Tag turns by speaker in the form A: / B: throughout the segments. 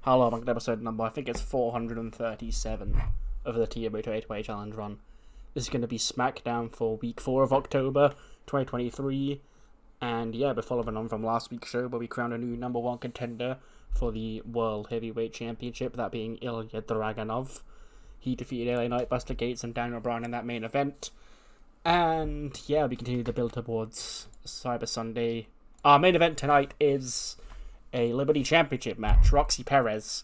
A: Hello, welcome to episode number, I think it's 437 of the TEW 8-Way Challenge run. This is going to be SmackDown for week 4 of October 2023. And yeah, we're following on from last week's show where we crowned a new number 1 contender for the World Heavyweight Championship, that being Ilya Dragunov. He defeated LA Knight, Buster Gates, and Daniel Bryan in that main event. And yeah, we continue to build towards Cyber Sunday. Our main event tonight is a Liberty Championship match, Roxy Perez,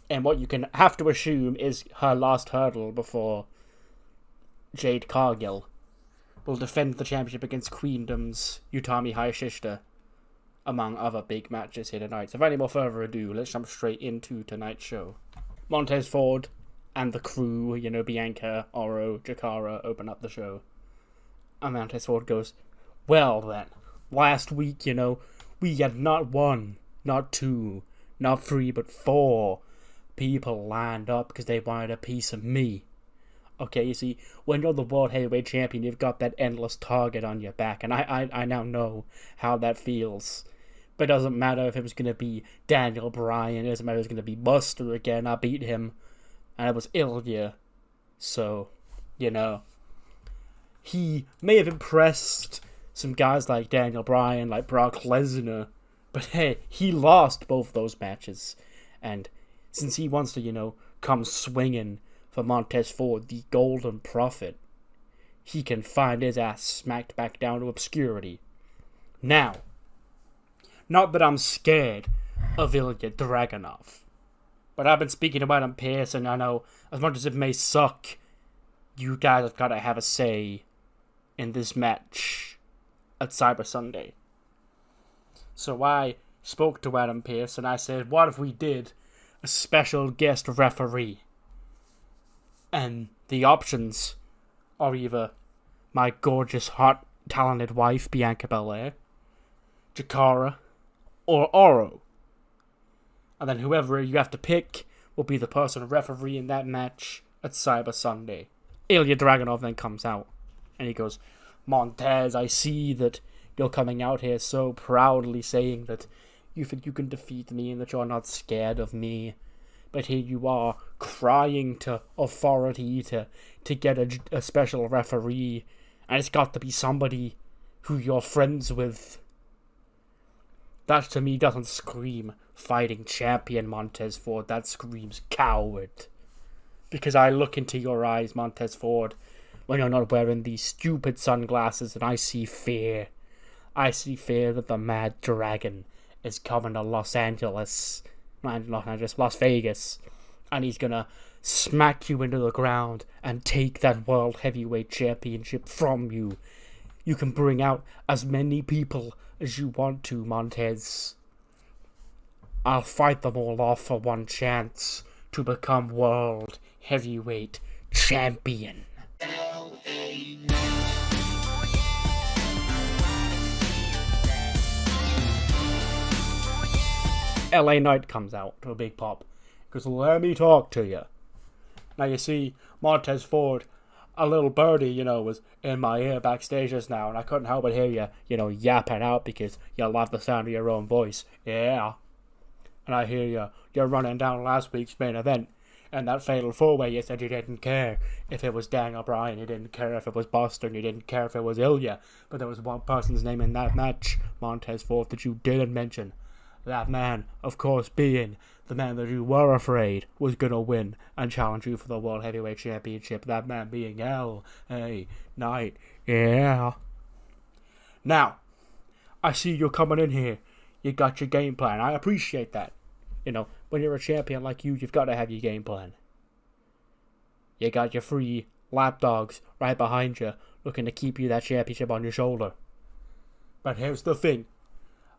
A: and what you can have to assume is her last hurdle before Jade Cargill will defend the championship against Queendom's Utami Hayashishita, among other big matches here tonight. So without any more further ado, let's jump straight into tonight's show. Montez Ford and the crew, Bianca, Oro, Jakara, open up the show. And Montez Ford goes, well then, last week, we had not one, not 2, not 3, but 4 people lined up because they wanted a piece of me. Okay, you see, when you're the World Heavyweight Champion, you've got that endless target on your back, and I now know how that feels. But it doesn't matter if it was going to be Daniel Bryan, it doesn't matter if it was going to be Buster again, I beat him, and it was Ilya. So, he may have impressed some guys like Daniel Bryan, like Brock Lesnar, but hey, he lost both those matches. And since he wants to, come swinging for Montez Ford, the Golden Prophet, he can find his ass smacked back down to obscurity. Now, not that I'm scared of Ilya Dragunov, but I've been speaking to Adam Pearce, and I know, as much as it may suck, you guys have got to have a say in this match at Cyber Sunday. So I spoke to Adam Pearce and I said, what if we did a special guest referee? And the options are either my gorgeous, hot, talented wife, Bianca Belair, Jakara, or Oro. And then whoever you have to pick will be the person refereeing that match at Cyber Sunday. Ilya Dragunov then comes out and he goes, Montez, I see that you're coming out here so proudly saying that you think you can defeat me and that you're not scared of me. But here you are crying to authority to get a special referee. And it's got to be somebody who you're friends with. That to me doesn't scream fighting champion, Montez Ford. That screams coward. Because I look into your eyes, Montez Ford, when you're not wearing these stupid sunglasses, and I see fear. I see fear that the Mad Dragon is coming to Las Vegas, and he's gonna smack you into the ground and take that World Heavyweight Championship from you. You can bring out as many people as you want to, Montez. I'll fight them all off for one chance to become World Heavyweight Champion. LA Knight comes out to a big pop. Goes, let me talk to you. Now you see, Montez Ford, a little birdie, was in my ear backstage just now, and I couldn't help but hear you, yapping out because you love the sound of your own voice. Yeah. And I hear you're running down last week's main event, and that fatal 4-way, you said you didn't care if it was Daniel Bryan, you didn't care if it was Buster, and you didn't care if it was Ilya, but there was one person's name in that match, Montez Ford, that you didn't mention. That man, of course, being the man that you were afraid was going to win and challenge you for the World Heavyweight Championship. That man being L.A. Knight. Yeah. Now, I see you're coming in here. You got your game plan. I appreciate that. When you're a champion like you've got to have your game plan. You got your 3 lapdogs right behind you, looking to keep you that championship on your shoulder. But here's the thing.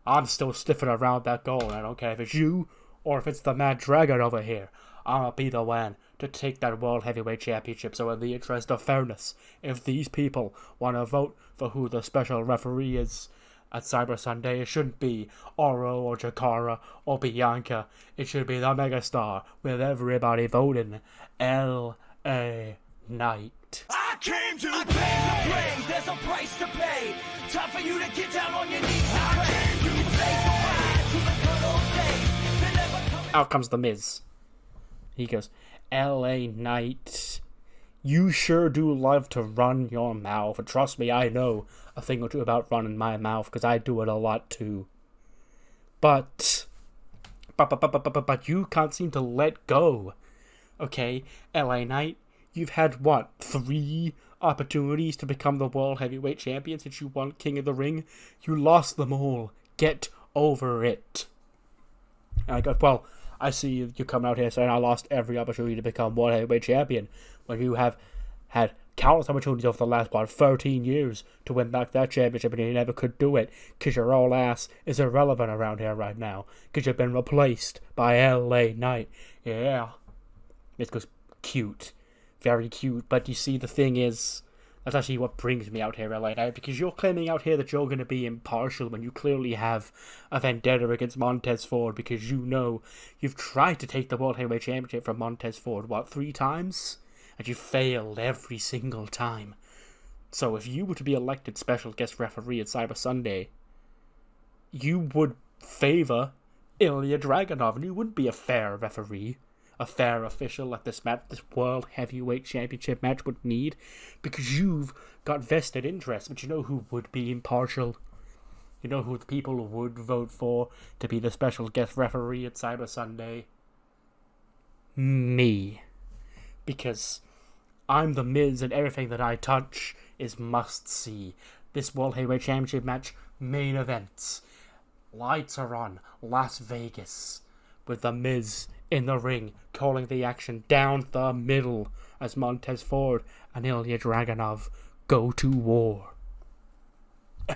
A: I'm still stiffing around that goal, and I don't care if it's you or if it's the Mad Dragon over here. I'm gonna be the one to take that World Heavyweight Championship. So in the interest of fairness, if these people want to vote for who the special referee is at Cyber Sunday, it shouldn't be Oro or Jakara or Bianca. It should be the megastar with everybody voting L.A. Knight.
B: I came to play. There's a price to pay. Time for you to get down on your knees and pray. You say goodbye to the good old days. They never come
A: Out comes The Miz. He goes, LA Knight, you sure do love to run your mouth. And trust me, I know a thing or two about running my mouth because I do it a lot too. But you can't seem to let go. Okay, LA Knight, you've had, 3 opportunities to become the World Heavyweight Champion since you won King of the Ring? You lost them all. Get over it. And I go, well, I see you coming out here saying I lost every opportunity to become World Heavyweight Champion when you have had countless opportunities over the last, 13 years to win back that championship and you never could do it because your old ass is irrelevant around here right now because you've been replaced by LA Knight. Yeah. It goes, cute. Very cute. But you see, the thing is, that's actually what brings me out here, LA Knight, because you're claiming out here that you're going to be impartial when you clearly have a vendetta against Montez Ford because you know you've tried to take the World Heavyweight Championship from Montez Ford, 3 times? And you failed every single time. So if you were to be elected special guest referee at Cyber Sunday, you would favor Ilya Dragunov, and you wouldn't be a fair referee, a fair official at this match, this World Heavyweight Championship match would need, because you've got vested interest. But you know who would be impartial? You know who the people would vote for to be the special guest referee at Cyber Sunday? Me. Because I'm the Miz and everything that I touch is must-see. This World Heavyweight Championship match, main events. Lights are on, Las Vegas, with the Miz in the ring, calling the action down the middle as Montez Ford and Ilya Dragunov go to war.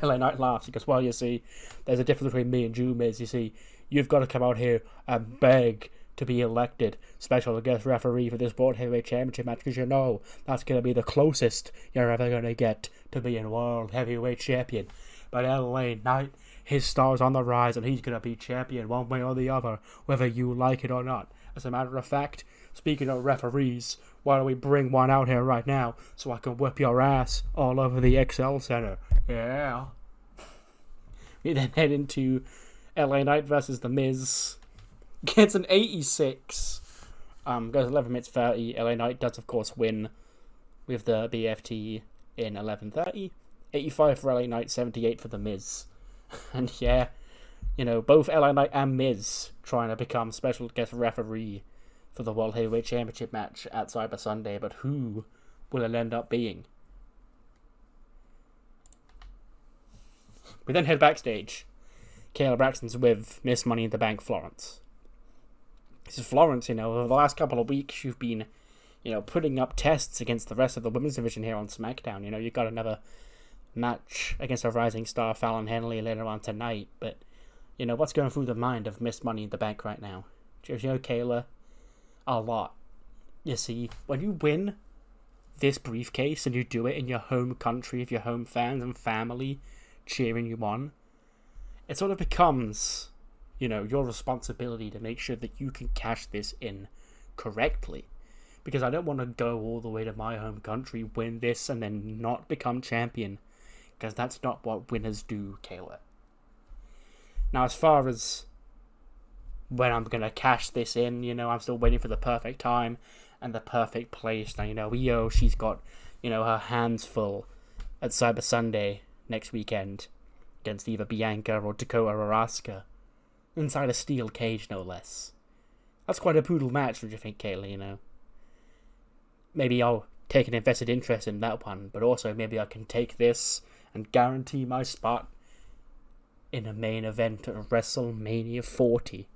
A: LA Knight laughs. He goes, well, you see, there's a difference between me and you, Miz. You see, you've got to come out here and beg to be elected special guest referee for this World Heavyweight Championship match because you know that's going to be the closest you're ever going to get to being World Heavyweight Champion. But LA Knight, his star's on the rise and he's going to be champion one way or the other, whether you like it or not. As a matter of fact, speaking of referees, why don't we bring one out here right now so I can whip your ass all over the XL Center? Yeah. We then head into LA Knight versus The Miz. Gets an 86. Goes 11 minutes 30. LA Knight does, of course, win with the BFT in 11:30. 85 for LA Knight, 78 for The Miz. And yeah, you know, both LA Knight and Miz trying to become special guest referee for the World Heavyweight Championship match at Cyber Sunday, but who will it end up being? We then head backstage. Kayla Braxton's with Miss Money in the Bank Florence. This is Florence, you know, over the last couple of weeks you've been, you know, putting up tests against the rest of the women's division here on SmackDown. You know, you've got another match against a rising star, Fallon Henley, later on tonight, but, you know, what's going through the mind of Miss Money in the Bank right now? You know, Kayla, a lot. You see, when you win this briefcase and you do it in your home country, of your home fans and family cheering you on, it sort of becomes, you know, your responsibility to make sure that you can cash this in correctly. Because I don't want to go all the way to my home country, win this, and then not become champion. Because that's not what winners do, Kayla. Now, as far as when I'm going to cash this in, you know, I'm still waiting for the perfect time and the perfect place. Now, you know, Io, she's got, you know, her hands full at Cyber Sunday next weekend against either Bianca or Dakota or Asuka. Inside a steel cage, no less. That's quite a poodle match, don't you think, Kayla, you know? Maybe I'll take an invested interest in that one, but also maybe I can take this and guarantee my spot in a main event at WrestleMania 40.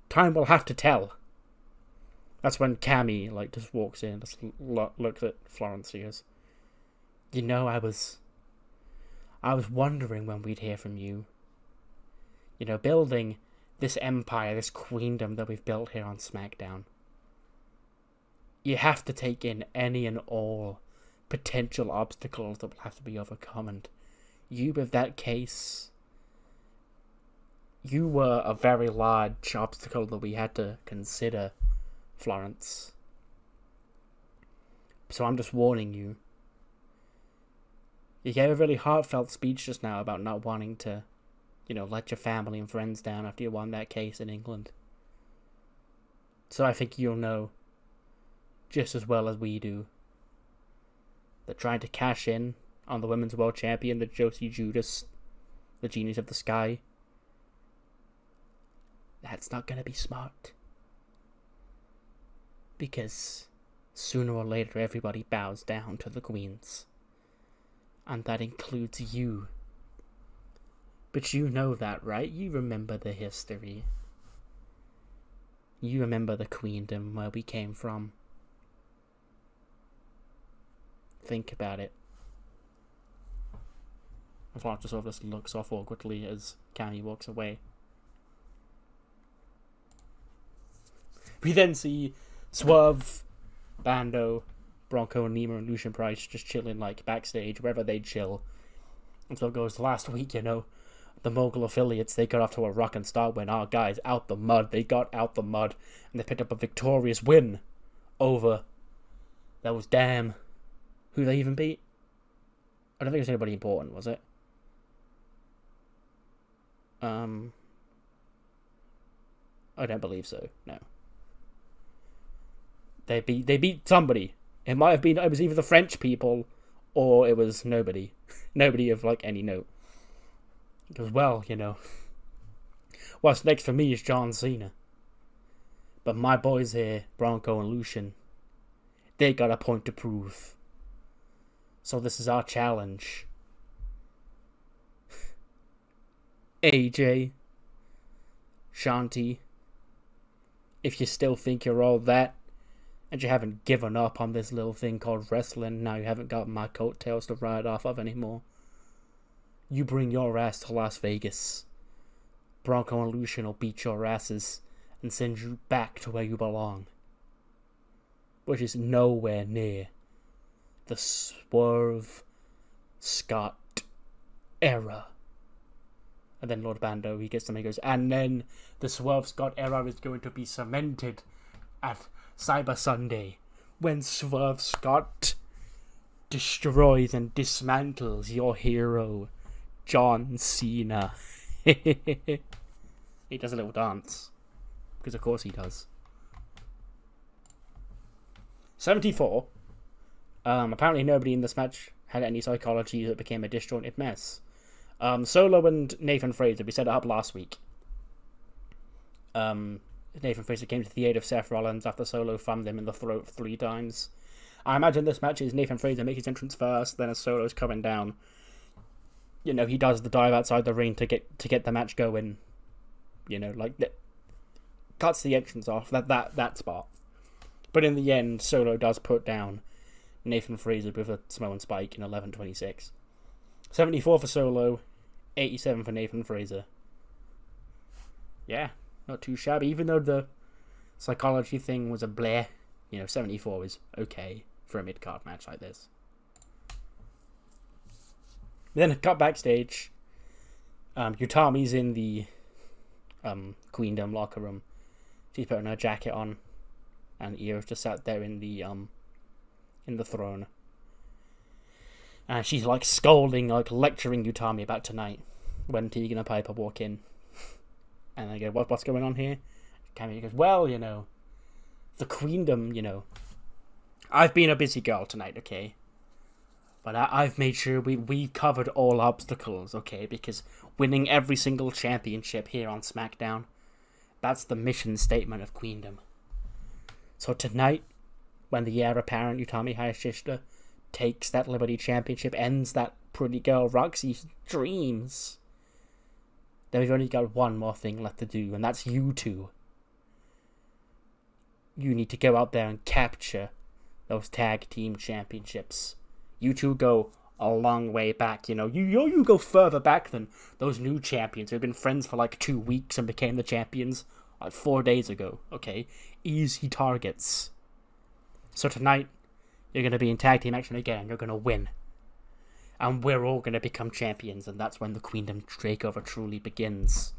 A: Time will have to tell. That's when Cammy, like, just walks in, just looks at Florence, he goes, you know, I was wondering when we'd hear from you. You know, building this empire, this queendom that we've built here on SmackDown. You have to take in any and all potential obstacles that will have to be overcome. And you, with that case, you were a very large obstacle that we had to consider, Florence. So I'm just warning you. You gave a really heartfelt speech just now about not wanting to, you know, let your family and friends down after you won that case in England. So I think you'll know, just as well as we do, that trying to cash in on the Women's World Champion, the Josie Judas, the Genius of the Sky, that's not going to be smart. Because sooner or later everybody bows down to the queens. And that includes you. But you know that, right? You remember the history. You remember the queendom, where we came from. Think about it. Flash just sort of just looks off awkwardly as Cammy walks away. We then see Swerve, Bando, Bronco, and Nemo and Lucian Price just chilling like backstage, wherever they chill. And so it goes last week, the Mogul affiliates, they got off to a rockin' start when our guys out the mud. They got out the mud and they picked up a victorious win over those damn... Who they even beat? I don't think it was anybody important, was it? I don't believe so, no. They beat somebody. It might have been, it was either the French people or it was nobody. Nobody of like any note. Because, well, what's next for me is John Cena. But my boys here, Bronco and Lucian, they got a point to prove. So this is our challenge. AJ, Shanky, if you still think you're all that, and you haven't given up on this little thing called wrestling, now you haven't got my coattails to ride off of anymore, you bring your ass to Las Vegas. Bronco and Lucian will beat your asses and send you back to where you belong. Which is nowhere near the Swerve Scott era. And then Lord Bando, he gets them, he goes, and then the Swerve Scott era is going to be cemented at Cyber Sunday, when Swerve Scott destroys and dismantles your hero, John Cena. He does a little dance, because of course he does. 74. Apparently nobody in this match had any psychology that became a disjointed mess. Solo and Nathan Fraser, we set it up last week. Nathan Fraser came to the aid of Seth Rollins after Solo thumbed him in the throat 3 times. I imagine this match is Nathan Fraser makes his entrance first, then as Solo's coming down, he does the dive outside the ring to get the match going. Cuts the entrance off, that spot. But in the end, Solo does put down Nathan Fraser with a Samoan spike in 11:26. 74 for Solo, 87 for Nathan Fraser. Yeah, not too shabby. Even though the psychology thing was a bleh, 74 is okay for a mid-card match like this. Then a cut backstage. Utami's in the Queendom locker room. She's putting her jacket on, and Io's just sat there in the throne. And she's like scolding, like lecturing Utami about tonight when Tegan and Piper walk in. And they go, what's going on here? Cammy goes, well, the Queendom, I've been a busy girl tonight, okay? But I've made sure we've covered all obstacles, okay? Because winning every single championship here on SmackDown, that's the mission statement of Queendom. So tonight, when the heir apparent Utami Hayashishita takes that Liberty Championship, ends that pretty girl Roxy's dreams, then we've only got one more thing left to do, and that's you two. You need to go out there and capture those tag team championships. You two go a long way back, you go further back than those new champions who've been friends for like 2 weeks and became the champions like 4 days ago, okay? Easy targets. So tonight, you're going to be in tag team action again. You're going to win. And we're all going to become champions. And that's when the Queendom takeover truly begins.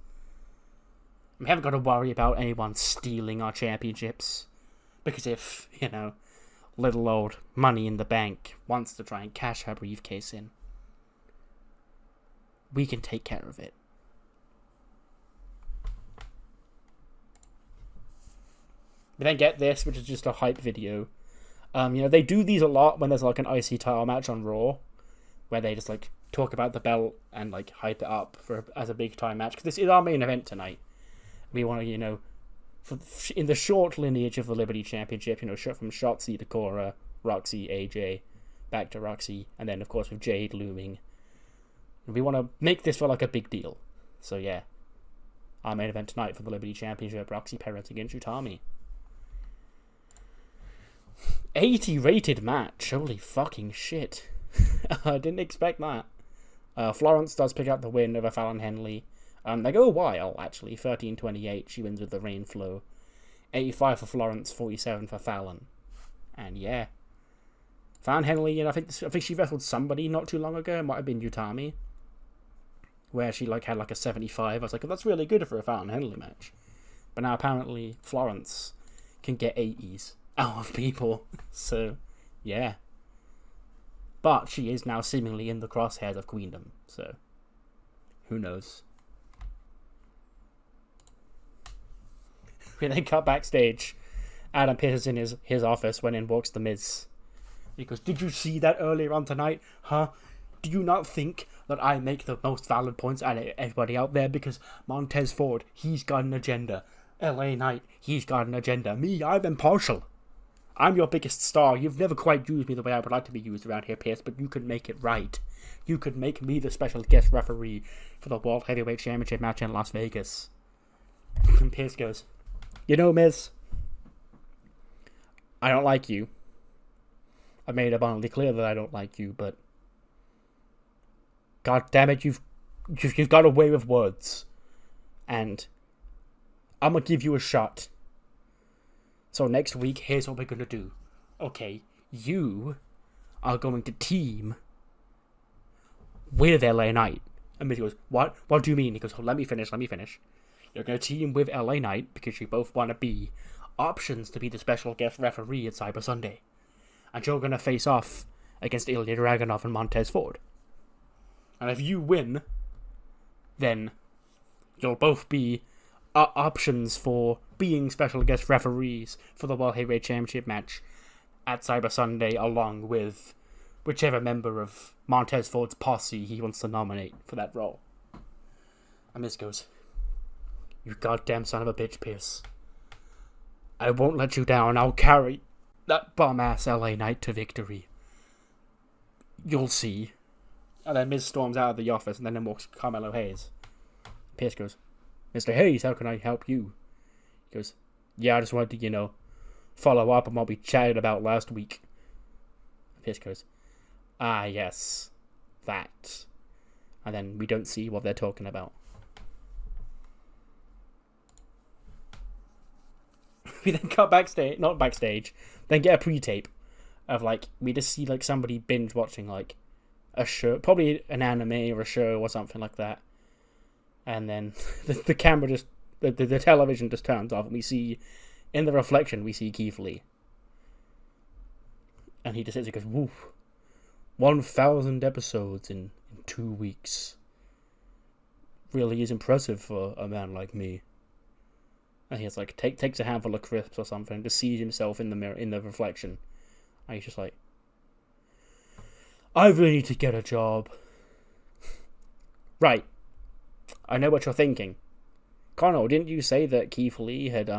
A: We haven't got to worry about anyone stealing our championships. Because if, little old Money in the Bank wants to try and cash her briefcase in, we can take care of it. We then get this, which is just a hype video. They do these a lot when there's like an IC title match on Raw, where they just like talk about the belt and like hype it up as a big time match, because this is our main event tonight. We want to, in the short lineage of the Liberty Championship, from Shotzi to Cora, Roxy, AJ, back to Roxy, and then of course with Jade looming. We want to make this feel like a big deal. So yeah, our main event tonight for the Liberty Championship, Roxy Perez against Utami. 80 rated match, holy fucking shit. I didn't expect that. Florence does pick up the win over Fallon Henley. They go a while, actually. 13-28, she wins with the rain flow. 85 for Florence, 47 for Fallon. And yeah. Fallon Henley, I think she wrestled somebody not too long ago. It might have been Utami, where she had a 75. I was like, oh, that's really good for a Fallon Henley match. But now apparently Florence can get 80s out of people. So, yeah. But she is now seemingly in the crosshairs of Queendom. So, who knows? We then cut backstage. Adam Pearce is in his office when in walks The Miz. He goes, did you see that earlier on tonight? Huh? Do you not think that I make the most valid points out of everybody out there? Because Montez Ford, he's got an agenda. LA Knight, he's got an agenda. Me, I'm impartial. I'm your biggest star. You've never quite used me the way I would like to be used around here, Pierce, but you could make it right. You could make me the special guest referee for the World Heavyweight Championship match in Las Vegas. And Pierce goes, Miz, I don't like you. I made it abundantly clear that I don't like you, but God damn it, you've got a way with words. And I'm gonna give you a shot. So next week, here's what we're gonna do. Okay, you are going to team with LA Knight. And Miz goes, what? What do you mean? He goes, oh, let me finish. You're gonna team with LA Knight because you both want to be options to be the special guest referee at Cyber Sunday. And you're gonna face off against Ilya Dragunov and Montez Ford. And if you win, then you'll both be options for being special guest referees for the World Heavyweight Championship match at Cyber Sunday, along with whichever member of Montez Ford's posse he wants to nominate for that role. And Miz goes, you goddamn son of a bitch, Pierce. I won't let you down. I'll carry that bum-ass LA Knight to victory. You'll see. And then Miz storms out of the office, and then in walks Carmelo Hayes. Pierce goes, Mr. Hayes, how can I help you? He goes, yeah, I just wanted to, follow up on what we chatted about last week. Pierce goes, ah, yes, that. And then we don't see what they're talking about. We then cut not backstage, then get a pre-tape of, we just see, somebody binge-watching, a show, probably an anime or a show or something like that. And then the camera just, the television just turns off, and we see, in the reflection, we see Keith Lee. And he just sits and goes, woo, 1,000 episodes in 2 weeks. Really is impressive for a man like me. And he's takes a handful of crisps or something, just sees himself in the mirror, in the reflection. And he's just like, I really need to get a job. Right. I know what you're thinking. Connor, didn't you say that Keith Lee had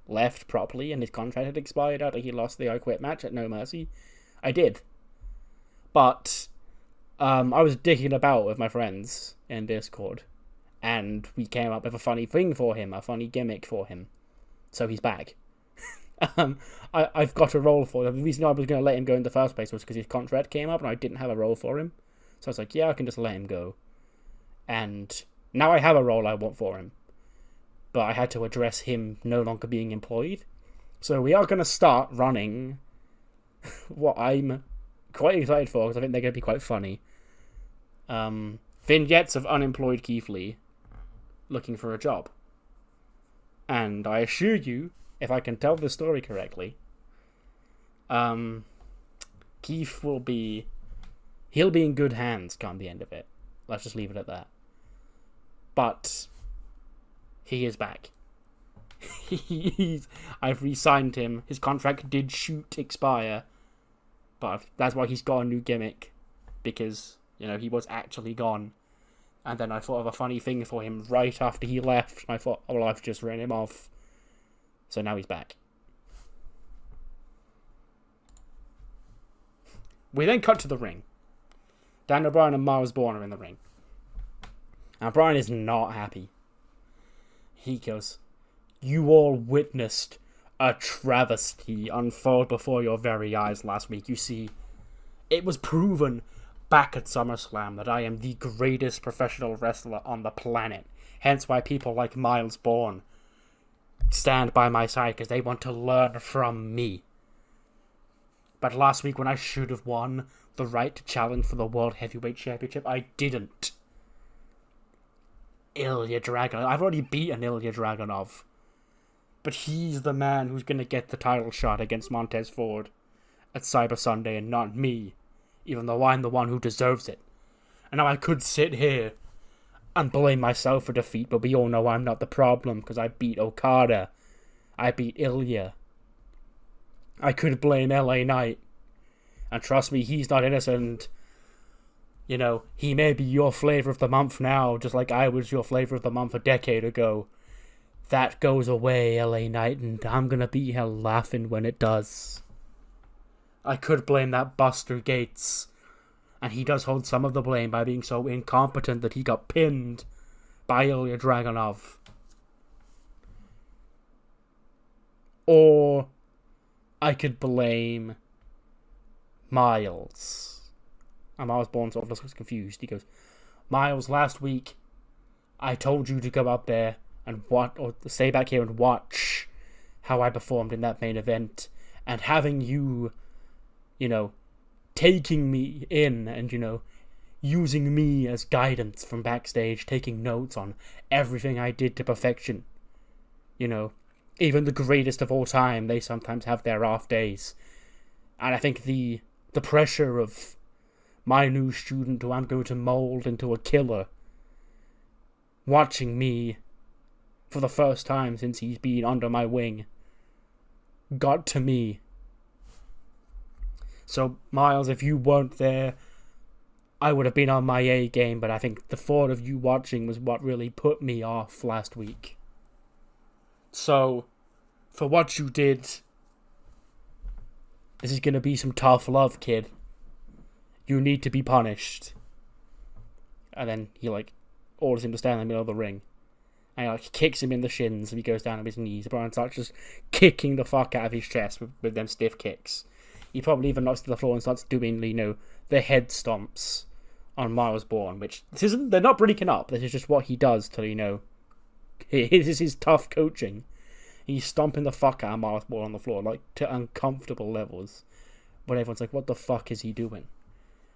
A: left properly and his contract had expired after he lost the I Quit match at No Mercy? I did. But I was digging about with my friends in Discord, and we came up with a funny thing for him, a funny gimmick for him. So he's back. I've got a role for him. The reason I was going to let him go in the first place was because his contract came up and I didn't have a role for him. So I was like, yeah, I can just let him go. And now I have a role I want for him. But I had to address him no longer being employed. So we are going to start running what I'm quite excited for, because I think they're going to be quite funny. Vignettes of unemployed Keith Lee looking for a job. And I assure you, if I can tell the story correctly, Keith he'll be in good hands come the end of it. Let's just leave it at that. But he is back. I've re-signed him. His contract did expire, but that's why he's got a new gimmick, because he was actually gone. And then I thought of a funny thing for him right after he left. And I thought, oh, well, I've just ran him off. So now he's back. We then cut to the ring. Daniel Bryan and Miles Bourne are in the ring. And Bryan is not happy. He goes, "You all witnessed a travesty unfold before your very eyes last week. You see, it was proven back at SummerSlam that I am the greatest professional wrestler on the planet. Hence why people like Miles Bourne stand by my side, because they want to learn from me. But last week, when I should have won the right to challenge for the World Heavyweight Championship, I didn't. Ilya Dragunov. I've already beaten Ilya Dragunov. But he's the man who's going to get the title shot against Montez Ford at Cyber Sunday, and not me, even though I'm the one who deserves it. And now I could sit here and blame myself for defeat, but we all know I'm not the problem, because I beat Okada. I beat Ilya. I could blame LA Knight. And trust me, he's not innocent. He may be your flavor of the month now, just like I was your flavor of the month a decade ago. That goes away, LA Knight, and I'm gonna be here laughing when it does. I could blame that Buster Gates, and he does hold some of the blame by being so incompetent that he got pinned by Ilya Dragunov. Or I could blame Miles. And Miles Bourne sort of looks confused. He goes, "Miles, last week I told you to go out there and stay back here and watch how I performed in that main event, and having you, taking me in and, using me as guidance from backstage, taking notes on everything I did to perfection. Even the greatest of all time, they sometimes have their off days. And I think the pressure of my new student, who I'm going to mold into a killer, watching me for the first time since he's been under my wing, got to me. So, Miles, if you weren't there, I would have been on my A game, but I think the thought of you watching was what really put me off last week. So, for what you did, this is going to be some tough love, kid. You need to be punished." And then he, orders him to stand in the middle of the ring. And he, kicks him in the shins, and he goes down on his knees. Bryan starts just kicking the fuck out of his chest with them stiff kicks. He probably even knocks to the floor and starts doing, the head stomps on Miles Bourne, which they're not breaking up. This is just what he does to, this is his tough coaching. He's stomping the fuck out of Miles Bourne on the floor, to uncomfortable levels. But everyone's like, what the fuck is he doing?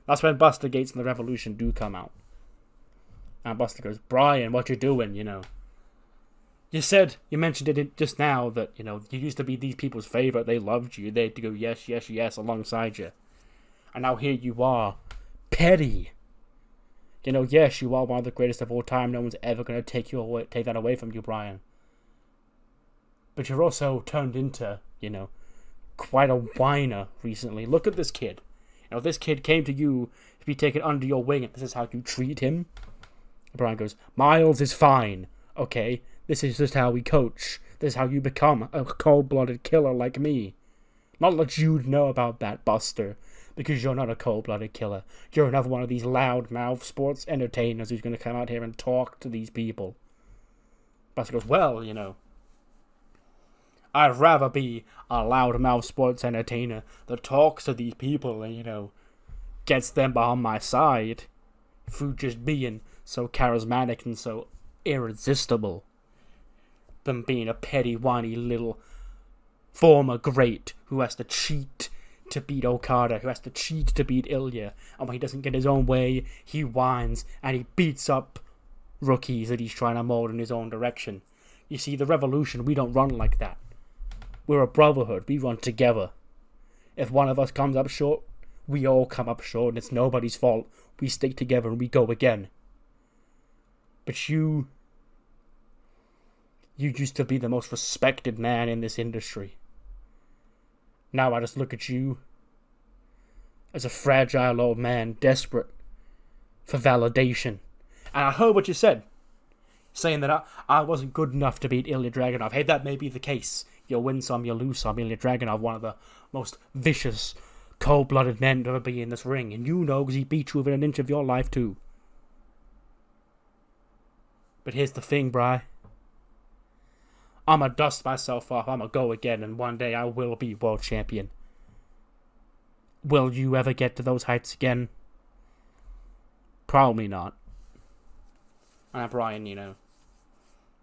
A: That's when Buster Gates and the Revolution do come out. And Buster goes, "Bryan, what you doing, You mentioned it just now that, you used to be these people's favorite. They loved you. They'd go, yes, yes, yes, alongside you. And now here you are, petty. Yes, you are one of the greatest of all time. No one's ever going to take that away from you, Bryan. But you're also turned into, quite a whiner recently. Look at this kid. This kid came to you to be taken under your wing, and this is how you treat him." Bryan goes, "Miles is fine, okay? This is just how we coach. This is how you become a cold-blooded killer like me. Not that you'd know about that, Buster, because you're not a cold-blooded killer. You're another one of these loud-mouth sports entertainers who's going to come out here and talk to these people." Buster goes, "Well, I'd rather be a loudmouth sports entertainer that talks to these people and, gets them behind my side through just being so charismatic and so irresistible, than being a petty, whiny little former great who has to cheat to beat Okada, who has to cheat to beat Ilya, and when he doesn't get his own way, he whines and he beats up rookies that he's trying to mold in his own direction. You see, the Revolution, we don't run like that. We're a brotherhood. We run together. If one of us comes up short, we all come up short, and it's nobody's fault. We stick together and we go again. But you You used to be the most respected man in this industry. Now I just look at you as a fragile old man, desperate for validation. And I heard what you said, saying that I wasn't good enough to beat Ilya Dragunov. Hey, that may be the case. You'll win some, you'll lose some. Ilya Dragunov, one of the most vicious, cold-blooded men to ever be in this ring. And you know, because he beat you within an inch of your life, too. But here's the thing, Bri. I'ma dust myself off, I'ma go again, and one day I will be world champion. Will you ever get to those heights again? Probably not. And Brian, you know,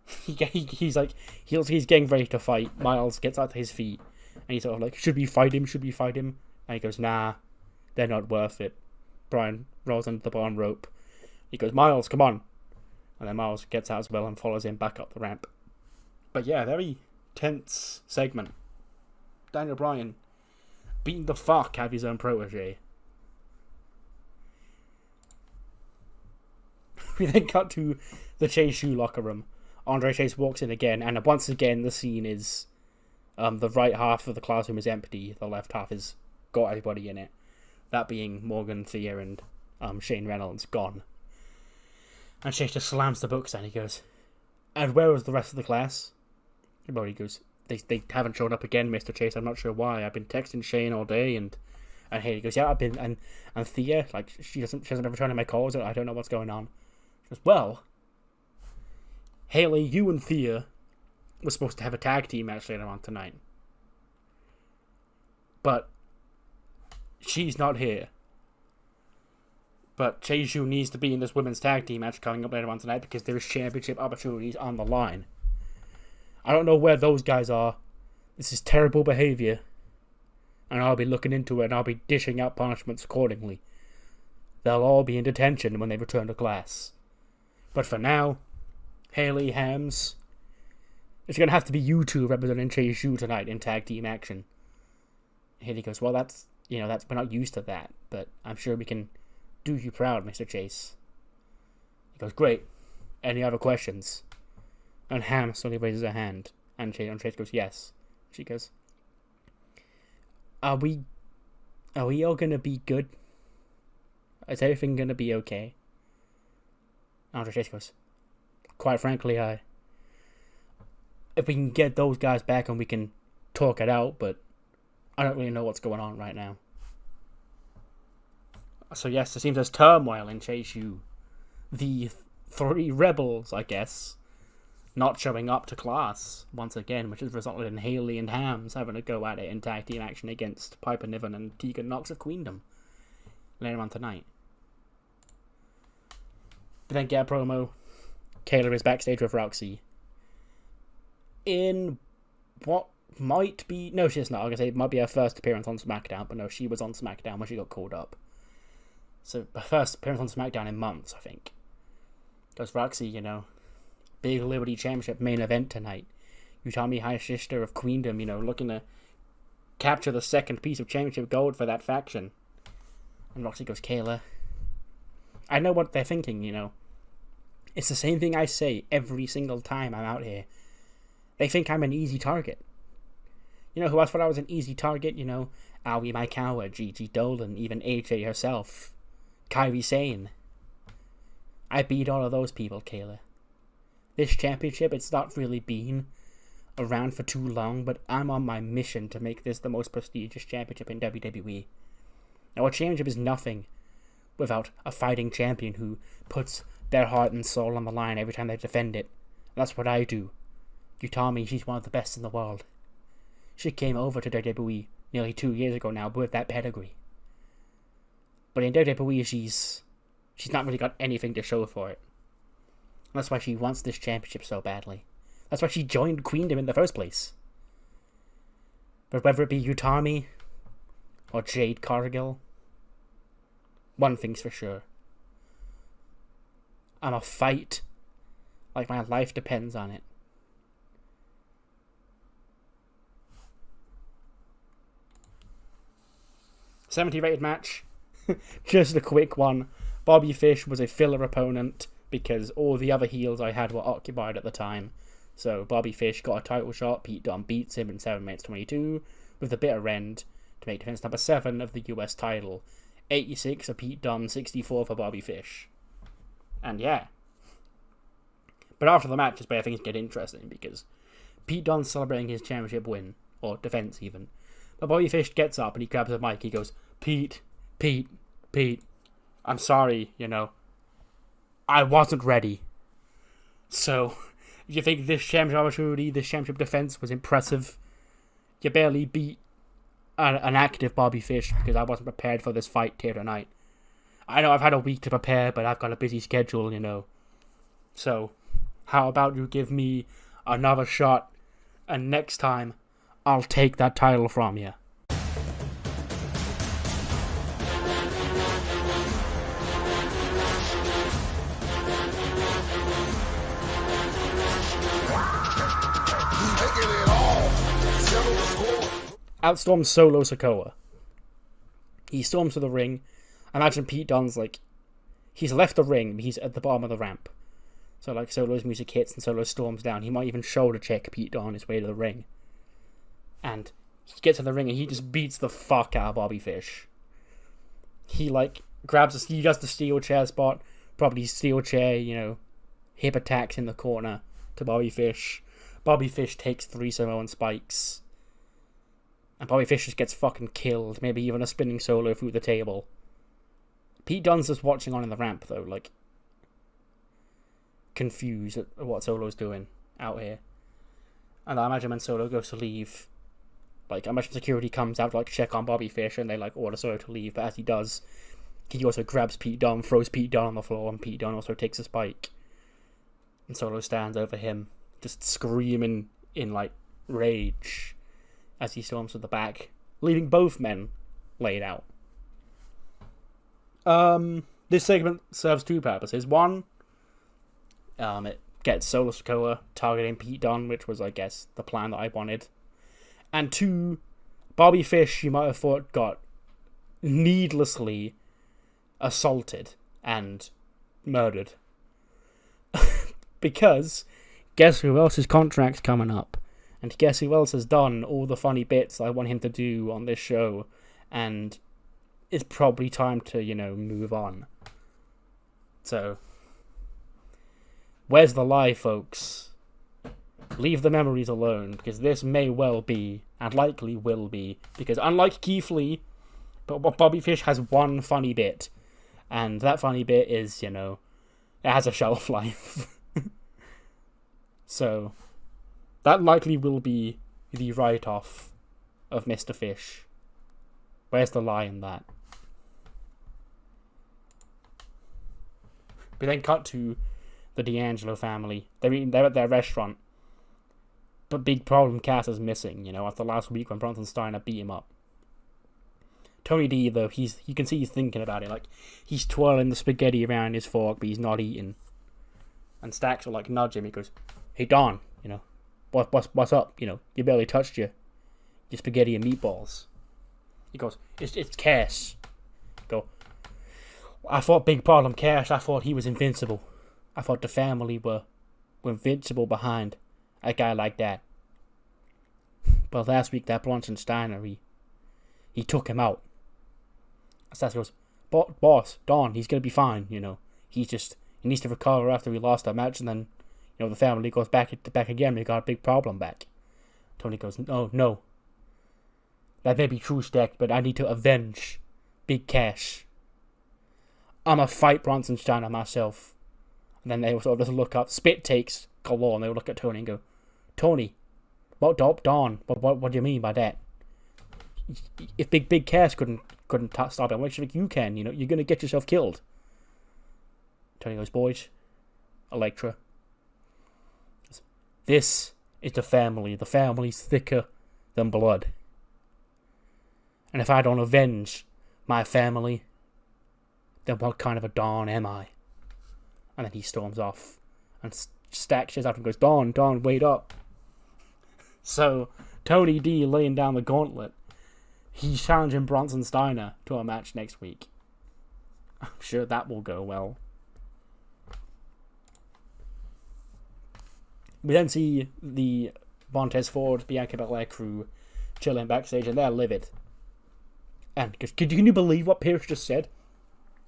A: he's like, he's getting ready to fight. Miles gets out to his feet, and he's sort of like, should we fight him? Should we fight him? And he goes, nah, they're not worth it. Brian rolls into the barn rope. He goes, Miles, come on. And then Miles gets out as well and follows him back up the ramp. But yeah, very tense segment. Daniel Bryan beating the fuck out of his own protege. We then cut to the Chase U locker room. Andre Chase walks in again, and once again the scene is the right half of the classroom is empty. The left half has got everybody in it. That being Morgan, Thea, and Shane Reynolds gone. And Chase just slams the books down. He goes, and where was the rest of the class? Everybody goes, they haven't shown up again, Mr. Chase. I'm not sure why. I've been texting Shane all day, and Haley goes, yeah, I've been, and Thea, like, she hasn't ever returned my calls. I don't know what's going on. She goes, well, Haley, you and Thea were supposed to have a tag team match later on tonight, but she's not here. But Chase U needs to be in this women's tag team match coming up later on tonight because there is championship opportunities on the line. I don't know where those guys are. This is terrible behavior. And I'll be looking into it and I'll be dishing out punishments accordingly. They'll all be in detention when they return to class. But for now, Haley, Hams, it's going to have to be you two representing Chase U tonight in tag team action. Haley goes, well, that's, we're not used to that, but I'm sure we can do you proud, Mr. Chase. He goes, great. Any other questions? And Ham suddenly raises her hand. And Chase goes, yes. She goes, Are we all gonna be good? Is everything gonna be okay? Andre Chase goes, quite frankly, if we can get those guys back and we can talk it out, but I don't really know what's going on right now. So yes, it seems there's turmoil in Chase U. The three rebels, I guess, not showing up to class once again, which has resulted in Haley and Hams having to go at it in tag team action against Piper Niven and Tegan Knox of Queendom later on tonight. We then get a promo. Kayla is backstage with Roxy in what might be... No, she's not. I was going to say it might be her first appearance on SmackDown, but no, she was on SmackDown when she got called up. So, her first appearance on SmackDown in months, I think. Because Roxy, Big Liberty Championship main event tonight. Utami Hayashishita of Queendom, looking to capture the second piece of championship gold for that faction. And Roxy goes, Kayla, I know what they're thinking, It's the same thing I say every single time I'm out here. They think I'm an easy target. You know who else thought I was an easy target? Aoi Maikawa, Gigi Dolan, even AJ herself. Kairi Sane. I beat all of those people, Kayla. This championship, it's not really been around for too long, but I'm on my mission to make this the most prestigious championship in WWE. Now, a championship is nothing without a fighting champion who puts their heart and soul on the line every time they defend it. And that's what I do. Utami, she's one of the best in the world. She came over to WWE nearly 2 years ago now with that pedigree. But in WWE, she's not really got anything to show for it. That's why she wants this championship so badly. That's why she joined Queendom in the first place. But whether it be Utami or Jade Cargill, one thing's for sure. I'ma fight like my life depends on it. '70 rated match. Just a quick one. Bobby Fish was a filler opponent because all the other heels I had were occupied at the time. So Bobby Fish got a title shot. Pete Dunne beats him in 7 minutes 22 with the bitter end to make defense number 7 of the US title. 86 for Pete Dunne, 64 for Bobby Fish. And yeah. But after the match is where things get interesting, because Pete Dunne's celebrating his championship win, or defense even. But Bobby Fish gets up and he grabs the mic. He goes, Pete, I'm sorry, I wasn't ready. So, if you think this championship opportunity, this championship defense was impressive, you barely beat an active Bobby Fish because I wasn't prepared for this fight here tonight. I know I've had a week to prepare, but I've got a busy schedule, So, how about you give me another shot, and next time, I'll take that title from you. Outstorms Solo Sikoa. He storms to the ring. Imagine Pete Dunne's he's left the ring, but he's at the bottom of the ramp. So Solo's music hits and Solo storms down. He might even shoulder check Pete Dunne on his way to the ring. And he gets to the ring and he just beats the fuck out of Bobby Fish. He he does the steel chair spot, probably steel chair, hip attacks in the corner to Bobby Fish. Bobby Fish takes 3 Samoan spikes. And Bobby Fish just gets fucking killed. Maybe even a spinning solo through the table. Pete Dunne's just watching on in the ramp, though, confused at what Solo's doing out here. And I imagine when Solo goes to leave, I imagine security comes out to, check on Bobby Fish, and they, order Solo to leave. But as he does, he also grabs Pete Dunne, throws Pete Dunne on the floor, and Pete Dunne also takes a spike. And Solo stands over him, just screaming in, rage, as he storms to the back, leaving both men laid out. This segment serves 2 purposes. One, it gets Solo Sikoa targeting Pete Dunne, which was, I guess, the plan that I wanted. And 2, Bobby Fish, you might have thought, got needlessly assaulted and murdered. Because, guess who else's contract's coming up? And guess who else has done all the funny bits I want him to do on this show? And it's probably time to, move on. So, where's the lie, folks? Leave the memories alone, because this may well be, and likely will be, because unlike Keith Lee, Bobby Fish has one funny bit. And that funny bit is, it has a shelf life. So, that likely will be the write-off of Mr. Fish. Where's the lie in that? We then cut to the D'Angelo family. They're at their restaurant. But big problem, Cass is missing, after last week when Bronson Steiner beat him up. Tony D, though, you can see he's thinking about it. He's twirling the spaghetti around his fork, but he's not eating. And Stacks will, nudge him. He goes, hey, Don, what's up? You barely touched your spaghetti and meatballs. He goes, it's Cass. I thought big problem, Cass. I thought he was invincible. I thought the family were invincible behind a guy like that. But last week, that Bronson Steiner, he took him out. Stats goes, boss, Don, he's going to be fine, He needs to recover after we lost our match, and then, the family goes back again. We got a big problem back. Tony goes, no. That may be true, Stack, but I need to avenge Big Cash. I'm a fight Bronson Steiner myself. And then they sort of just look up, spit takes galore, and they look at Tony and go, Tony, Don, what do you mean by that? If Big Cash couldn't stop him, what do you think you can? You're going to get yourself killed. Tony goes, boys, Elektra, this is the family. The family's thicker than blood. And if I don't avenge my family, then what kind of a Don am I? And then he storms off. And Stack shits out and goes, Don, wait up. So, Tony D laying down the gauntlet. He's challenging Bronson Steiner to a match next week. I'm sure that will go well. We then see the Montez Ford, Bianca Belair crew chilling backstage, and they're livid. And can you believe what Pierce just said?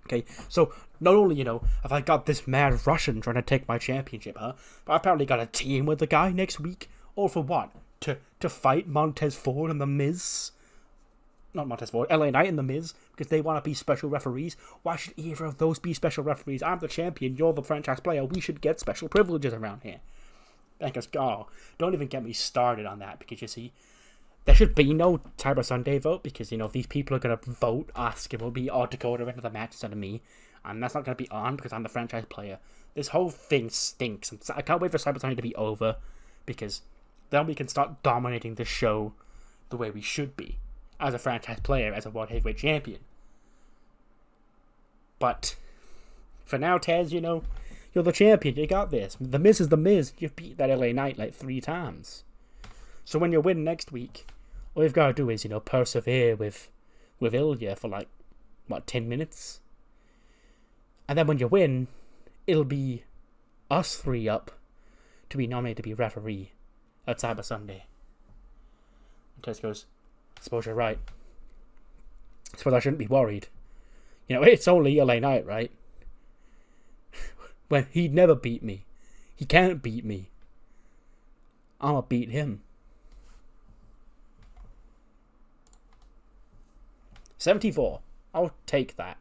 A: Okay, so not only, have I got this mad Russian trying to take my championship, but I apparently got a team with the guy next week. All for what? To fight Montez Ford and The Miz? Not Montez Ford, LA Knight and The Miz, because they want to be special referees. Why should either of those be special referees? I'm the champion, you're the franchise player, we should get special privileges around here. And goes, don't even get me started on that, because you see, there should be no Cyber Sunday vote, because, if these people are going to vote, asking will be Dakota into the match instead of me, and that's not going to be on, because I'm the franchise player. This whole thing stinks. I can't wait for Cyber Sunday to be over, because then we can start dominating the show the way we should be, as a franchise player, as a World Heavyweight Champion. But for now, Tez, you're the champion, you got this. The Miz is The Miz, you've beat that LA Knight like 3 times. So when you win next week, all you've got to do is, persevere with Ilya for 10 minutes? And then when you win, it'll be us 3 up to be nominated to be referee at Cyber Sunday. And Tess goes, I suppose you're right. I suppose I shouldn't be worried. It's only LA Knight, right? When he'd never beat me. He can't beat me. I'ma beat him. 74. I'll take that,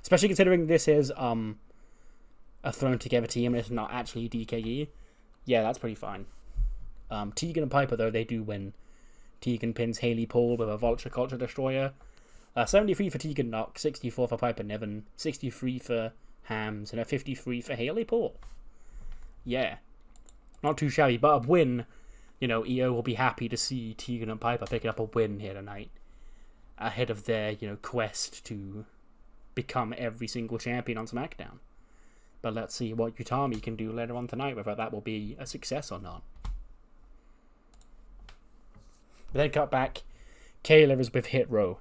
A: Especially considering this is a thrown together team and it's not actually DKE. Yeah, that's pretty fine. Tegan and Piper, though, they do win. Tegan pins Haley Pole with a Vulture Culture Destroyer. 73 for Tegan Knock, 64 for Piper Niven, 63 for Hams, and a 53 for Haley Pole. Yeah. Not too shabby, but a win. EO will be happy to see Tegan and Piper picking up a win here tonight, ahead of their, quest to become every single champion on SmackDown. But let's see what Utami can do later on tonight, whether that will be a success or not. Then cut back, Kayla is with Hit Row.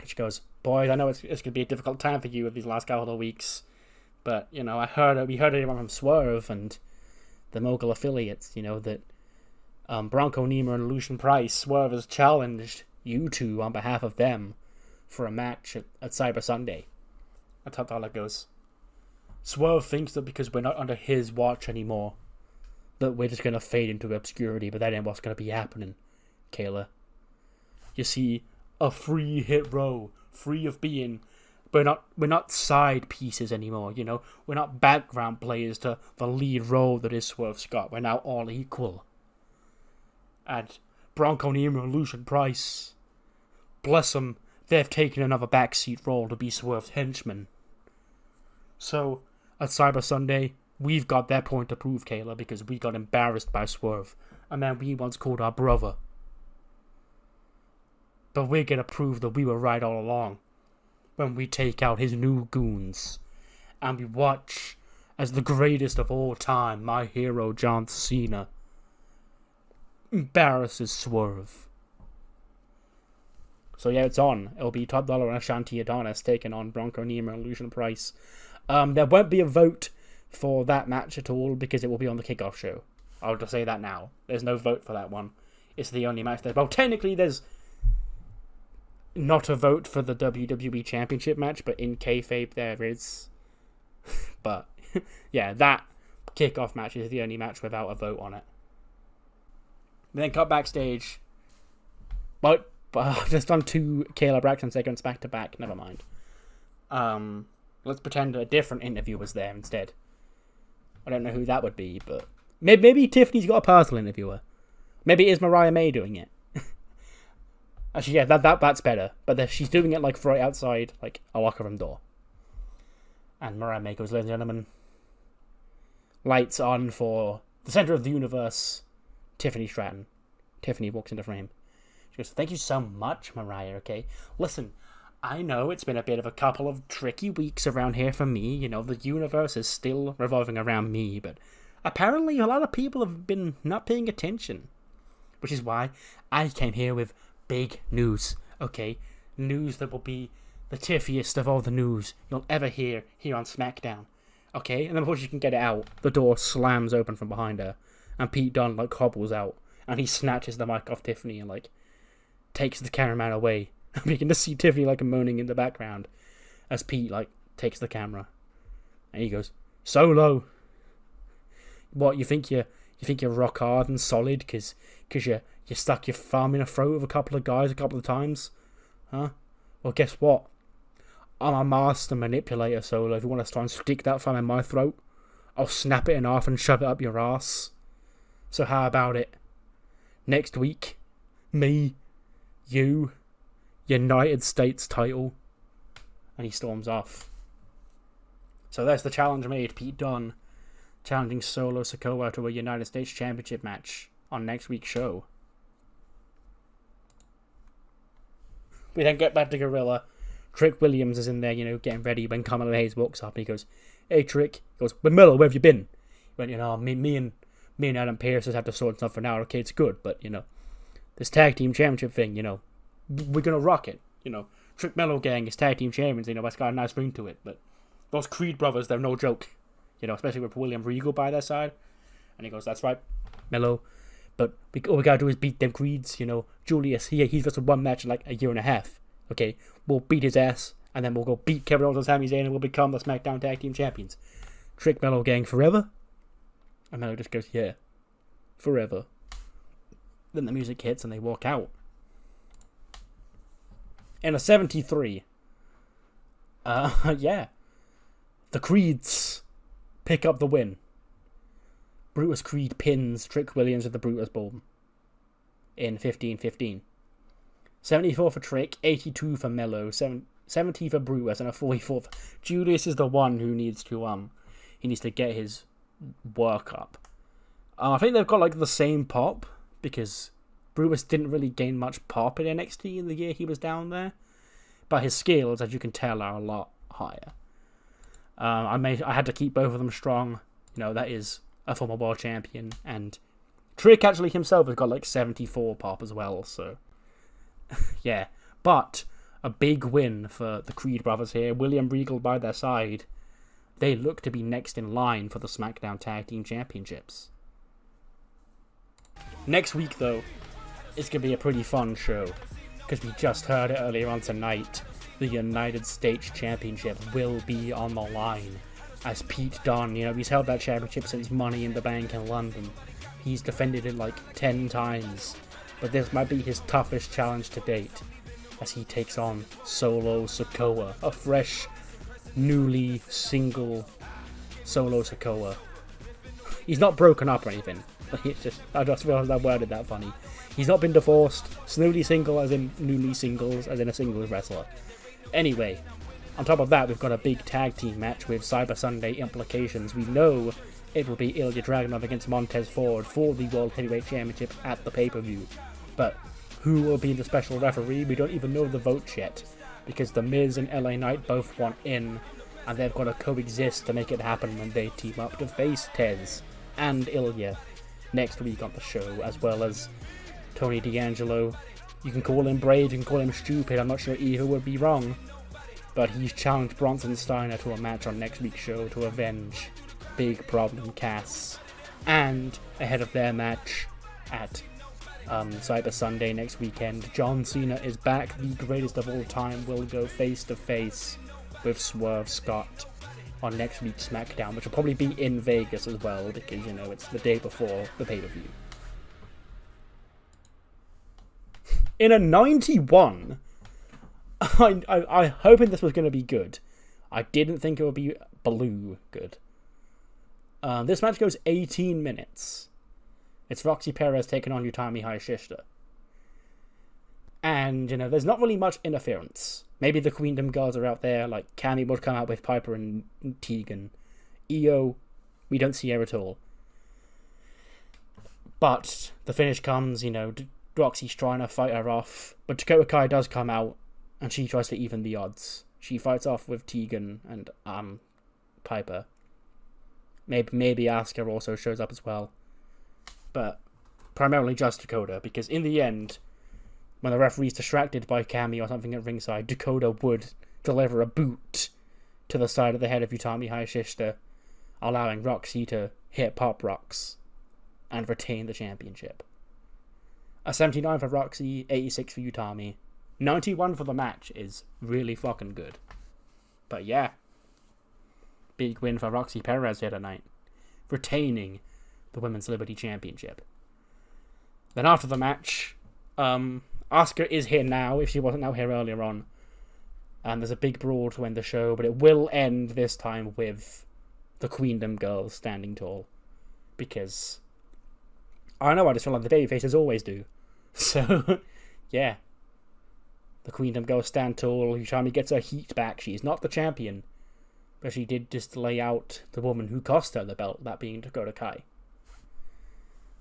A: She goes, boys, I know it's going to be a difficult time for you with these last couple of weeks, but, we heard it from Swerve and the Mogul affiliates, that Bronco Nima and Lucian Price, Swerve has challenged you two on behalf of them for a match at Cyber Sunday. And Top Dollar goes, Swerve thinks that because we're not under his watch anymore, that we're just going to fade into obscurity, but that ain't what's going to be happening, Kayla. You see, a free Hit Row, free of being, we're not side pieces anymore, we're not background players to the lead role that is Swerve Scott. We're now all equal. And Bronco Nima and Lucian Price, bless them, they've taken another backseat role to be Swerve's henchmen. So, at Cyber Sunday, we've got that point to prove, Kayla, because we got embarrassed by Swerve, a man we once called our brother. But we're gonna prove that we were right all along when we take out his new goons and we watch as the greatest of all time, my hero John Cena, embarrasses Swerve. So yeah, it's on. It'll be Top Dollar and Ashanti Adonis taking on Bronco Nima and Lucian Price. There won't be a vote for that match at all because it will be on the kickoff show. I'll just say that now. There's no vote for that one. It's the only match there. Well, technically there's not a vote for the WWE Championship match, but in kayfabe there is. But yeah, that kickoff match is the only match without a vote on it. And then cut backstage. But I've just done 2 Kayla Braxton segments back to back. Never mind. Let's pretend a different interview was there instead. I don't know who that would be, but maybe Tiffany's got a personal interviewer. Maybe it is Mariah May doing it. Actually, yeah, that's better. But she's doing it like right outside like a locker room door. And Mariah May goes, ladies and gentlemen, lights on for the center of the universe, Tiffany Stratton. Tiffany walks into frame. She goes, thank you so much, Mariah, okay? Listen, I know it's been a bit of a couple of tricky weeks around here for me. You know, the universe is still revolving around me, but apparently a lot of people have been not paying attention. Which is why I came here with big news, okay? News that will be the tiffiest of all the news you'll ever hear here on SmackDown. Okay, and then before she can get it out, the door slams open from behind her, and Pete Dunne, like, hobbles out, and he snatches the mic off Tiffany and, like, takes the cameraman away. And we can just see Tiffany, like, moaning in the background as Pete, like, takes the camera. And he goes, Solo! What, you think you're rock hard and solid because you stuck your thumb in a throat of a couple of guys a couple of times? Huh? Well, guess what? I'm a master manipulator, Solo. If you want to try and stick that thumb in my throat, I'll snap it in half and shove it up your ass. So how about it? Next week, me, you, United States title. And he storms off. So there's the challenge made. Pete Dunne challenging Solo Sikoa to a United States Championship match on next week's show. We then get back to Gorilla. Trick Williams is in there, getting ready when Carmelo Hayes walks up and he goes, Hey Trick. He goes, well, Melo, where have you been? He went, me and Adam Pearce just have to sort something out. Okay, it's good, but, this tag team championship thing, we're going to rock it. Trick Melo gang is tag team champions, it's got a nice ring to it, but those Creed brothers, they're no joke. Especially with William Regal by their side. And he goes, that's right, Melo. But all we gotta do is beat them Creeds, Julius, he's just one match in like a year and a half. Okay, we'll beat his ass, and then we'll go beat Kevin Owens and Sami Zayn, and we'll become the SmackDown Tag Team Champions. Trick Melo gang forever? And Melo just goes, yeah, forever. Then the music hits and they walk out. In a 73. Yeah. The Creeds pick up the win. Brutus Creed pins Trick Williams with the Brutus Bomb in 15-15. 74 for Trick, 82 for Melo, 70 for Brutus, and a 44 for... Julius is the one who needs to get his work up. I think they've got like the same pop, because Brutus didn't really gain much pop in NXT in the year he was down there. But his skills, as you can tell, are a lot higher. I had to keep both of them strong. That is a former world champion. And Trick actually himself has got like 74 pop as well. So, yeah. But a big win for the Creed brothers here. William Regal by their side. They look to be next in line for the SmackDown Tag Team Championships. Next week, though, it's going to be a pretty fun show. Because we just heard it earlier on tonight. The United States Championship will be on the line. As Pete Dunne, he's held that championship since Money in the Bank in London. He's defended it like 10 times. But this might be his toughest challenge to date. As he takes on Solo Sikoa. A fresh, newly single Solo Sikoa. He's not broken up or anything. I just realised I worded that funny. He's not been divorced. It's newly single as in newly singles, as in a singles wrestler. Anyway, on top of that, we've got a big tag team match with Cyber Sunday implications. We know it will be Ilya Dragunov against Montez Ford for the World Heavyweight Championship at the pay-per-view. But who will be the special referee? We don't even know the votes yet, because The Miz and LA Knight both want in, and they've got to coexist to make it happen when they team up to face Tez and Ilya next week on the show, as well as Tony D'Angelo. You can call him brave, you can call him stupid, I'm not sure either would be wrong. But he's challenged Bronson Steiner to a match on next week's show to avenge Big Problem Cass. And ahead of their match at Cyber Sunday next weekend, John Cena is back. The greatest of all time will go face to face with Swerve Scott on next week's SmackDown, which will probably be in Vegas as well, because, it's the day before the pay-per-view. In a 91, I hoping this was going to be good. I didn't think it would be blue good. This match goes 18 minutes. It's Roxy Perez taking on Utami Hayashishita. And, there's not really much interference. Maybe the Queendom girls are out there, like Cammy would come out with Piper and Tegan. Io, we don't see her at all. But the finish comes, Roxy's trying to fight her off, but Dakota Kai does come out, and she tries to even the odds. She fights off with Tegan and Piper. Maybe Asuka also shows up as well, but primarily just Dakota, because in the end, when the referee's distracted by Cammy or something at ringside, Dakota would deliver a boot to the side of the head of Utami Hayashishita, allowing Roxy to hit Pop Rocks and retain the championship. A 79 for Roxy, 86 for Utami. 91 for the match is really fucking good. But yeah, big win for Roxy Perez here tonight, retaining the Women's Liberty Championship. Then after the match, Asuka is here now, if she wasn't now here earlier on. And there's a big brawl to end the show, but it will end this time with the Queendom girls standing tall. Because, I don't know, I just feel like the babyfaces always do. So, yeah. The Queendom girls stand tall. Utami gets her heat back. She's not the champion, but she did just lay out the woman who cost her the belt, that being Dakota Kai.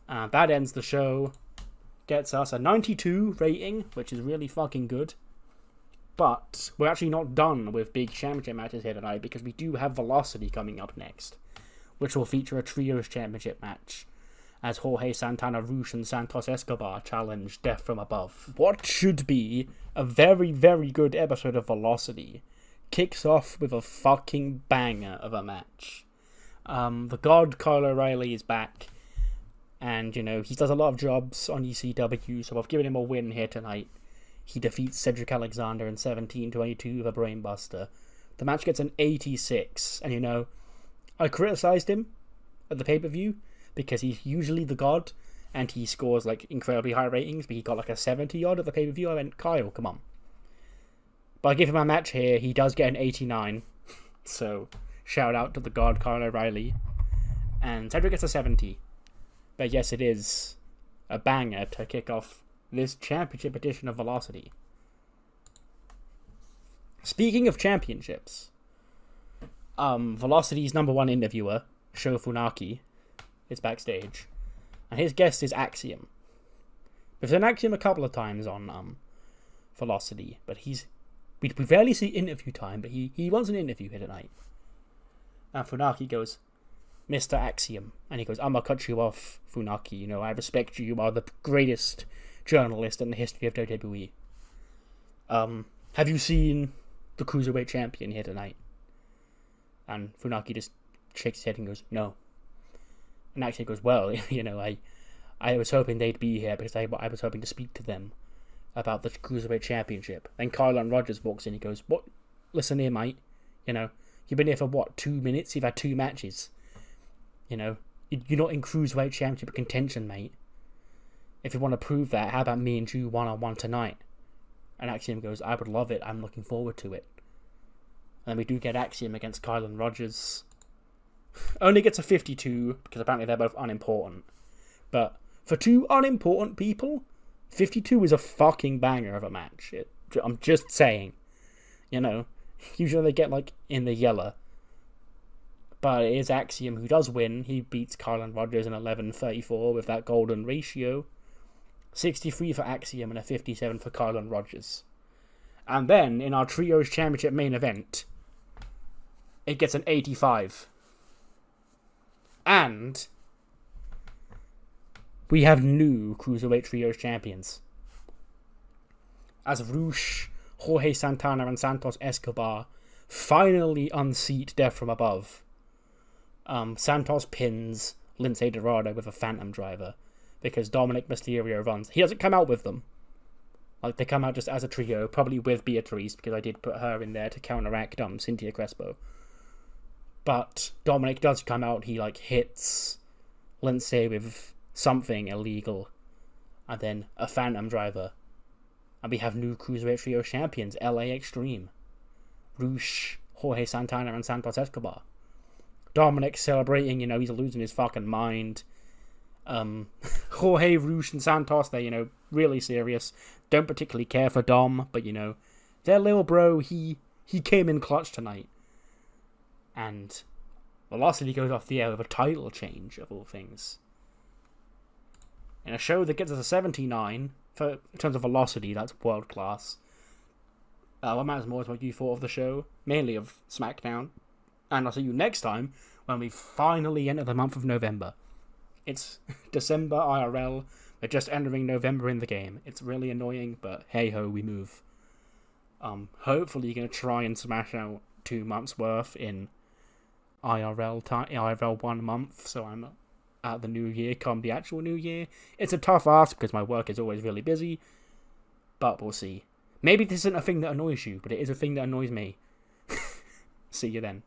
A: That ends the show. Gets us a 92 rating, which is really fucking good. But we're actually not done with big championship matches here tonight, because we do have Velocity coming up next, which will feature a trios championship match, as Jorge Santana, Rush, and Santos Escobar challenge Death from Above. What should be a very, very good episode of Velocity kicks off with a fucking banger of a match. The God, Kyle O'Reilly, is back, and, you know, he does a lot of jobs on ECW, so I've given him a win here tonight. He defeats Cedric Alexander in 17-22 with a brainbuster. The match gets an 86, and, you know, I criticised him at the pay-per-view, because he's usually the God, and he scores, like, incredibly high ratings, but he got, like, a 70-odd at the pay-per-view. I went, Kyle, come on. But I give him a match here. He does get an 89, so shout out to the God, Kyle O'Reilly. And Cedric gets a 70. But yes, it is a banger to kick off this championship edition of Velocity. Speaking of championships, Velocity's #1 interviewer, Sho Funaki, is backstage, and his guest is Axiom. We've seen Axiom a couple of times on Velocity, but we rarely see interview time, but he wants an interview here tonight. And Funaki goes, Mr. Axiom, and he goes, I'm gonna cut you off, Funaki, you know, I respect you, you are the greatest journalist in the history of WWE. Have you seen the Cruiserweight Champion here tonight? And Funaki just shakes his head and goes, no. And actually goes, well, you know, I was hoping they'd be here because I was hoping to speak to them about the Cruiserweight Championship. Then Kylon Rogers walks in and he goes, what? Listen here, mate. You know, you've been here for, 2 minutes? You've had 2 matches. You know, you're not in Cruiserweight Championship contention, mate. If you want to prove that, how about me and you one-on-one tonight? And Axiom goes, I would love it. I'm looking forward to it. And then we do get Axiom against Kylon Rogers. Only gets a 52, because apparently they're both unimportant. But for 2 unimportant people, 52 is a fucking banger of a match. I'm just saying. You know, usually they get, like, in the yellow. But it is Axiom who does win. He beats Kylon Rogers in 11:34 with that golden ratio. 63 for Axiom and a 57 for Kylon Rogers. And then, in our Trios Championship main event, it gets an 85. And we have new Cruiserweight Trios champions. As Rush, Jorge Santana, and Santos Escobar finally unseat Death from Above. Santos pins Lince Dorado with a Phantom Driver because Dominic Mysterio runs. He doesn't come out with them. Like, they come out just as a trio, probably with Beatrice, because I did put her in there to counteract Cynthia Crespo. But Dominic does come out, he, like, hits Lince with something illegal, and then a Phantom Driver. And we have new Cruiserweight Trio champions, LA Extreme. Rush, Jorge Santana, and Santos Escobar. Dominic celebrating, you know, he's losing his fucking mind. Jorge, Rush, and Santos, they're, you know, really serious. Don't particularly care for Dom, but, you know, their little bro, he came in clutch tonight. And Velocity goes off the air with a title change, of all things. In a show that gets us a 79, in terms of Velocity, that's world class. What matters more is what you thought of the show, mainly of SmackDown. And I'll see you next time when we finally enter the month of November. It's December IRL. We're just entering November in the game. It's really annoying, but hey ho, we move. Hopefully you're going to try and smash out 2 months worth in IRL 1 month, so I'm at the new year come the actual new year. It's a tough ask because my work is always really busy, but we'll see. Maybe this isn't a thing that annoys you, but it is a thing that annoys me. See you then.